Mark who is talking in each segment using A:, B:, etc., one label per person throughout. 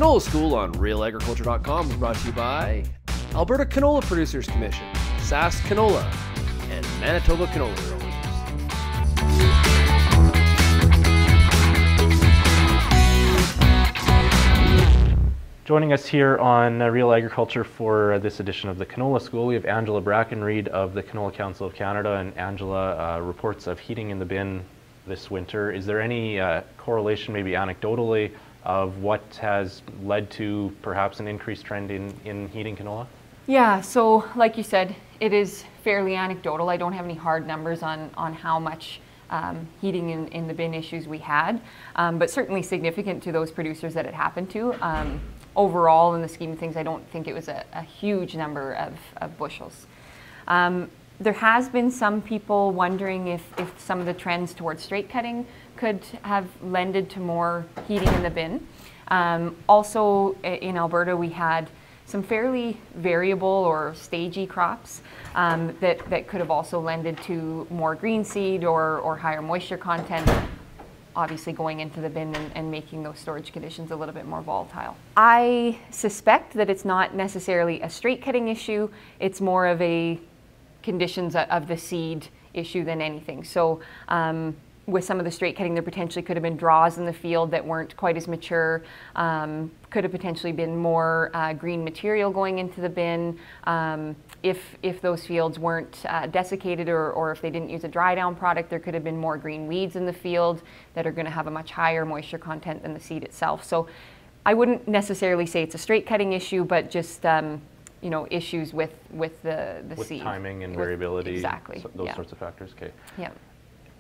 A: Canola School on RealAgriculture.com is brought to you by Alberta Canola Producers Commission, SAS Canola, and Manitoba Canola Growers.
B: Joining us here on Real Agriculture for this edition of the Canola School, we have Angela Brackenreed of the Canola Council of Canada. And Angela, reports of heating in the bin this winter. Is there any correlation, maybe anecdotally, of what has led to perhaps an increased trend in heating canola?
C: Yeah, so like you said, it is fairly anecdotal. I don't have any hard numbers on how much heating in the bin issues we had, but certainly significant to those producers that it happened to. Overall, in the scheme of things, I don't think it was a huge number of bushels. There has been some people wondering if some of the trends towards straight cutting could have lended to more heating in the bin. Also, in Alberta, we had some fairly variable or stagey crops that could have also lended to more green seed or higher moisture content, obviously going into the bin and making those storage conditions a little bit more volatile. I suspect that it's not necessarily a straight cutting issue, it's more of a conditions of the seed issue than anything. So with some of the straight cutting, there potentially could have been draws in the field that weren't quite as mature, could have potentially been more green material going into the bin. If those fields weren't desiccated or if they didn't use a dry down product, there could have been more green weeds in the field that are going to have a much higher moisture content than the seed itself. So I wouldn't necessarily say it's a straight cutting issue, but just you know, issues with the seed.
B: With timing and variability.
C: Exactly.
B: So those sorts of factors. Okay.
C: Yeah.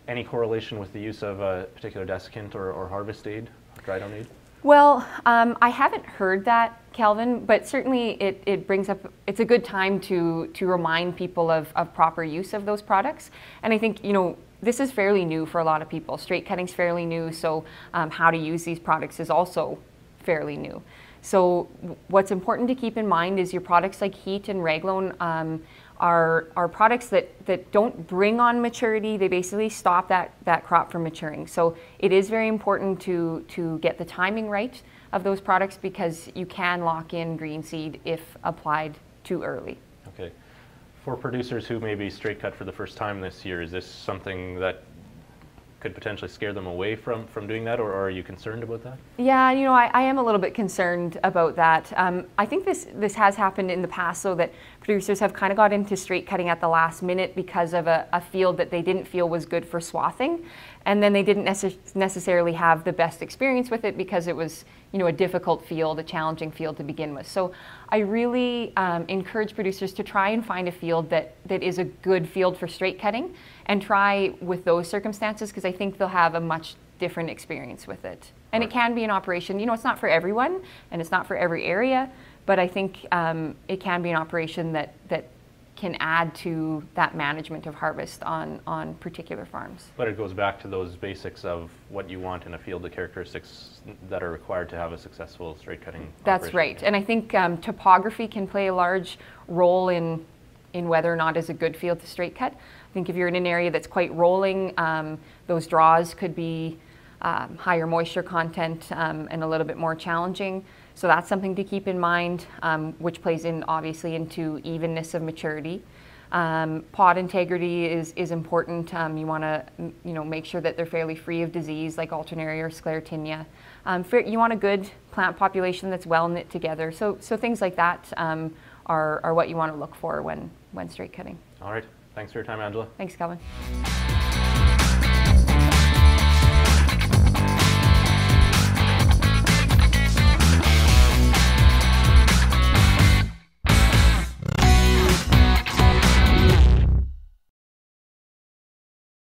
B: Any correlation with the use of a particular desiccant or harvest aid, dry down aid?
C: Well, I haven't heard that, Calvin, but certainly it brings up, it's a good time to remind people of proper use of those products. And I think, you know, this is fairly new for a lot of people. Straight cutting's fairly new, so how to use these products is also fairly new. So what's important to keep in mind is your products like heat and Raglone are products that don't bring on maturity. They basically stop that crop from maturing. So it is very important to get the timing right of those products because you can lock in green seed if applied too early.
B: Okay. For producers who may be straight cut for the first time this year, is this something that could potentially scare them away from doing that, or are you concerned about that?
C: Yeah, you know, I am a little bit concerned about that. I think this has happened in the past, so that producers have kind of got into straight cutting at the last minute because of a field that they didn't feel was good for swathing, and then they didn't necessarily have the best experience with it because it was, you know, a difficult field, a challenging field to begin with. So I really encourage producers to try and find a field that is a good field for straight cutting and try with those circumstances, because I think they'll have a much different experience with it. And it can be an operation, you know, it's not for everyone and it's not for every area, but I think it can be an operation that can add to that management of harvest on particular farms.
B: But it goes back to those basics of what you want in a field, the characteristics that are required to have a successful straight cutting
C: That's
B: operation.
C: right. And I think topography can play a large role in whether or not it's a good field to straight cut. I think if you're in an area that's quite rolling, those draws could be higher moisture content and a little bit more challenging. So that's something to keep in mind, which plays in obviously into evenness of maturity. Pod integrity is important. You want to make sure that they're fairly free of disease like alternaria or sclerotinia. You want a good plant population that's well knit together. So things like that are what you want to look for when straight cutting.
B: All right. Thanks for your time, Angela.
C: Thanks, Calvin.